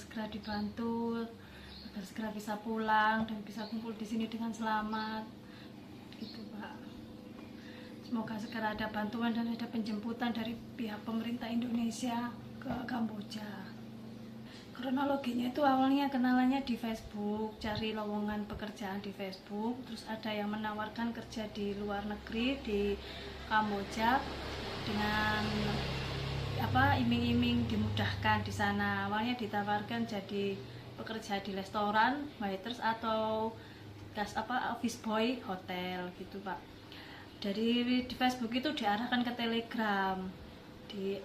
segera dibantu, agar segera bisa pulang dan bisa kumpul di sini dengan selamat. Gitu, Pak. Semoga segera ada bantuan dan ada penjemputan dari pihak pemerintah Indonesia ke Kamboja. Kronologinya itu awalnya kenalannya di Facebook, cari lowongan pekerjaan di Facebook, terus ada yang menawarkan kerja di luar negeri di Kamboja dengan iming-iming dimudahkan di sana. Awalnya ditawarkan jadi pekerja di restoran, waiters atau office boy hotel gitu, Pak. Dari di Facebook itu diarahkan ke Telegram. Di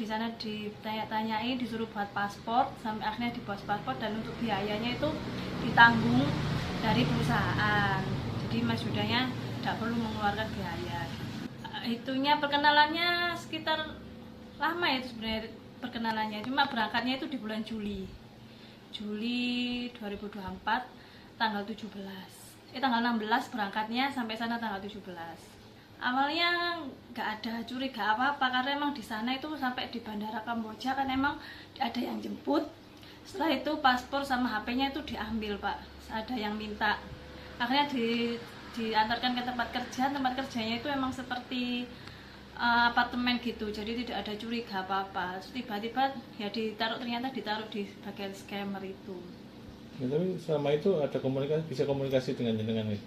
sana ditanya-tanyain, disuruh buat paspor, sampai akhirnya dibuat paspor dan untuk biayanya itu ditanggung dari perusahaan. Jadi Mas Yudanya tidak perlu mengeluarkan biaya. Itunya perkenalannya sekitar lama ya itu sebenarnya perkenalannya, cuma berangkatnya itu di bulan Juli 2024 tanggal 16 berangkatnya, sampai sana tanggal 17. Awalnya nggak ada curiga apa-apa karena emang di sana itu sampai di bandara Kamboja kan emang ada yang jemput. Setelah itu paspor sama HP-nya itu diambil, Pak. Ada yang minta. Akhirnya diantarkan ke tempat kerjanya itu emang seperti apartemen gitu, jadi tidak ada curiga apa-apa. Tiba-tiba ya ternyata ditaruh di bagian scammer itu. Ya, tapi selama itu ada bisa komunikasi dengan jenengan nih?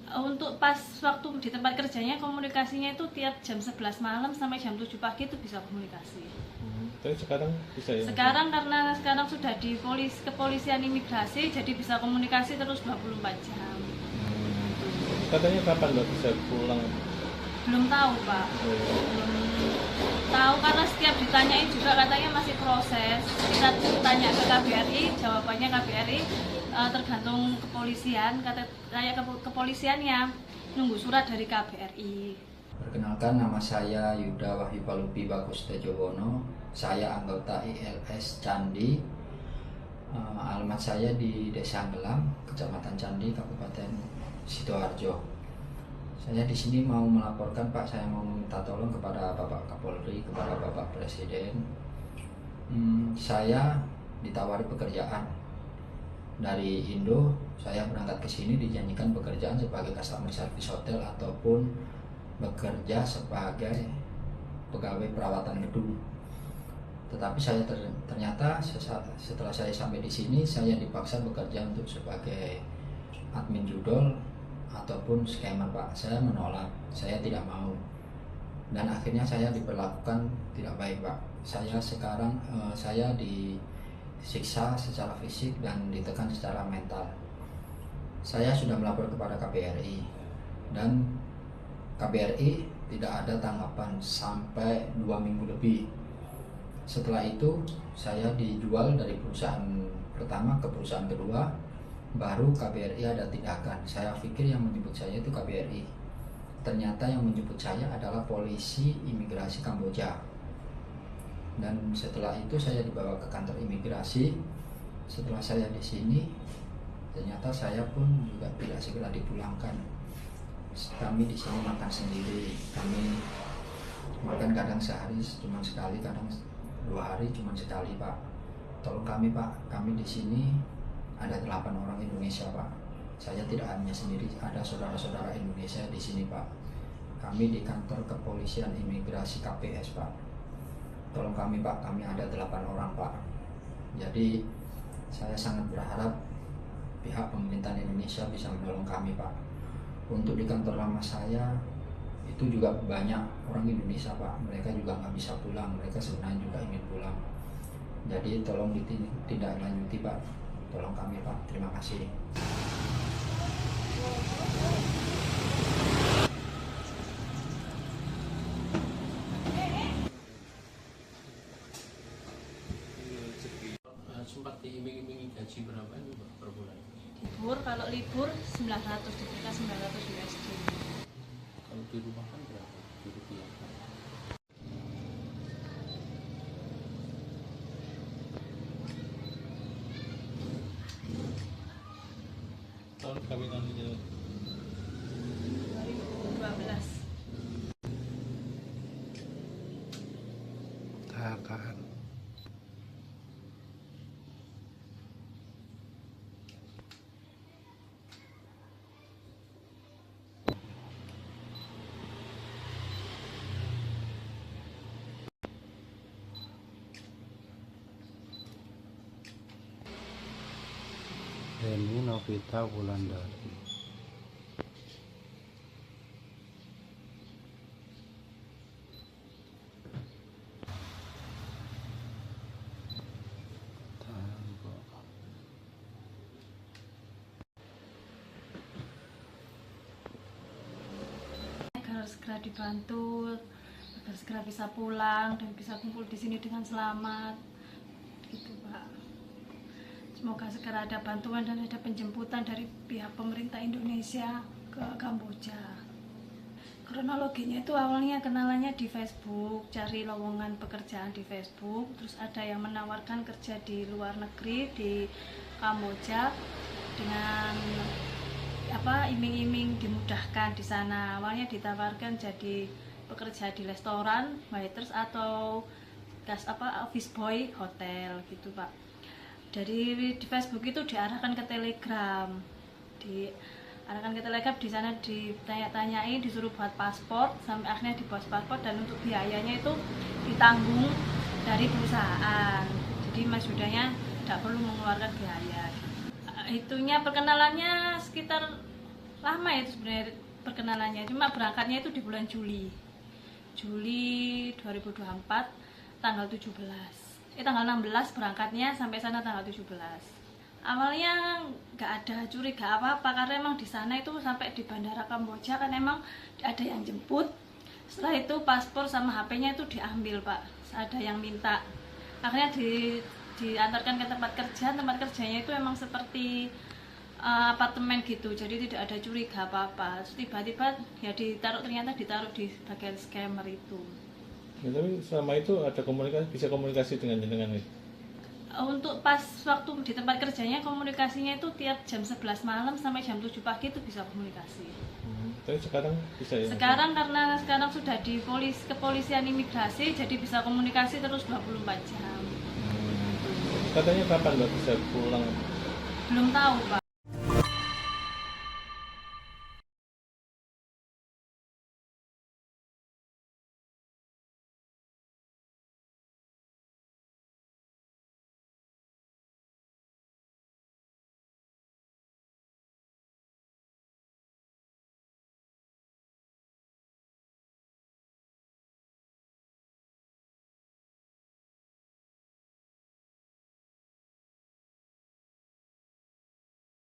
Untuk pas waktu di tempat kerjanya komunikasinya itu tiap jam 11 malam sampai jam 7 pagi itu bisa komunikasi. Tapi sekarang bisa ya? Karena sekarang sudah di kepolisian imigrasi, jadi bisa komunikasi terus 24 jam. Katanya kapan Mbak bisa pulang? Belum tahu, Pak. Belum tahu karena setiap ditanyain juga katanya masih proses. Kita tanya ke KBRI, jawabannya KBRI tergantung kepolisian. Kepolisiannya nunggu surat dari KBRI. Perkenalkan, nama saya Yuda Wahyu Palupi Bagus Tejowono. Saya anggota ILS Candi. Alamat saya di Desa Gelam, Kecamatan Candi, Kabupaten Sidoarjo. Saya di sini mau melaporkan, Pak. Saya mau meminta tolong kepada Bapak Kapolri, kepada Bapak Presiden. Saya ditawari pekerjaan dari Indo. Saya berangkat ke sini dijanjikan pekerjaan sebagai customer service hotel ataupun bekerja sebagai pegawai perawatan gedung. Tetapi saya ternyata setelah saya sampai di sini, saya dipaksa bekerja untuk sebagai admin judol ataupun scammer, Pak. Saya menolak, saya tidak mau, dan akhirnya saya diperlakukan tidak baik, Pak. Saya disiksa secara fisik dan ditekan secara mental. Saya sudah melapor kepada KBRI dan KBRI tidak ada tanggapan sampai 2 minggu lebih. Setelah itu saya dijual dari perusahaan pertama ke perusahaan kedua, baru KBRI ada tindakan. Saya pikir yang menjemput saya itu KBRI, ternyata yang menjemput saya adalah polisi imigrasi Kamboja. Dan setelah itu saya dibawa ke kantor imigrasi. Setelah saya di sini, ternyata saya pun juga tidak segera dipulangkan. Kami di sini makan sendiri. Kami makan kadang sehari cuma sekali, kadang 2 hari cuma sekali, Pak. Tolong kami, Pak. Kami di sini ada 8 orang Indonesia, Pak. Saya tidak hanya sendiri, ada saudara-saudara Indonesia di sini, Pak. Kami di kantor kepolisian imigrasi KPS, Pak. Tolong kami, Pak. Kami ada 8 orang, Pak. Jadi saya sangat berharap pihak pemerintahan Indonesia bisa menolong kami, Pak. Untuk di kantor lama saya itu juga banyak orang Indonesia, Pak. Mereka juga nggak bisa pulang. Mereka sebenarnya juga ingin pulang. Jadi tolong ditindaklanjuti, Pak. Tolong kami, Pak. Terima kasih. Sempat diiming-imingi gaji berapa itu, Pak, per bulan? Kalau libur 900, diberikan 900 USD. Kalau di rumah kan berapa? Di rupiah. Tahun kawinannya 2012. tahan. Eni Novita Wulandari. Agar segera dibantu, agar segera bisa pulang dan bisa kumpul di sini dengan selamat, gitu Pak. Semoga segera ada bantuan dan ada penjemputan dari pihak pemerintah Indonesia ke Kamboja. Kronologinya itu awalnya kenalannya di Facebook, cari lowongan pekerjaan di Facebook, terus ada yang menawarkan kerja di luar negeri di Kamboja dengan iming-iming dimudahkan di sana. Awalnya ditawarkan jadi pekerja di restoran, waiters atau office boy hotel gitu Pak. Dari di Facebook itu diarahkan ke Telegram, di sana ditanya-tanyain, disuruh buat paspor, sampai akhirnya dibuat paspor dan untuk biayanya itu ditanggung dari perusahaan. Jadi Mas Yudanya tidak perlu mengeluarkan biaya. Itunya perkenalannya sekitar lama ya itu sebenarnya perkenalannya, cuma berangkatnya itu di bulan Juli 2024 tanggal 16 berangkatnya, sampai sana tanggal 17. Awalnya nggak ada curiga apa-apa karena emang di sana itu sampai di bandara Kamboja kan emang ada yang jemput. Setelah itu paspor sama HP-nya itu diambil Pak, ada yang minta. Akhirnya diantarkan ke tempat kerjanya itu emang seperti apartemen gitu, jadi tidak ada curiga apa-apa. Tiba-tiba ya ternyata ditaruh di bagian scammer itu. Ya, tapi selama itu ada bisa komunikasi dengan jenengan nih? Untuk pas waktu di tempat kerjanya komunikasinya itu tiap jam 11 malam sampai jam 7 pagi itu bisa komunikasi. Tapi sekarang bisa ya? Karena sekarang sudah di kepolisian imigrasi, jadi bisa komunikasi terus 24 jam. Katanya kapan Mbak bisa pulang? Belum tahu Pak.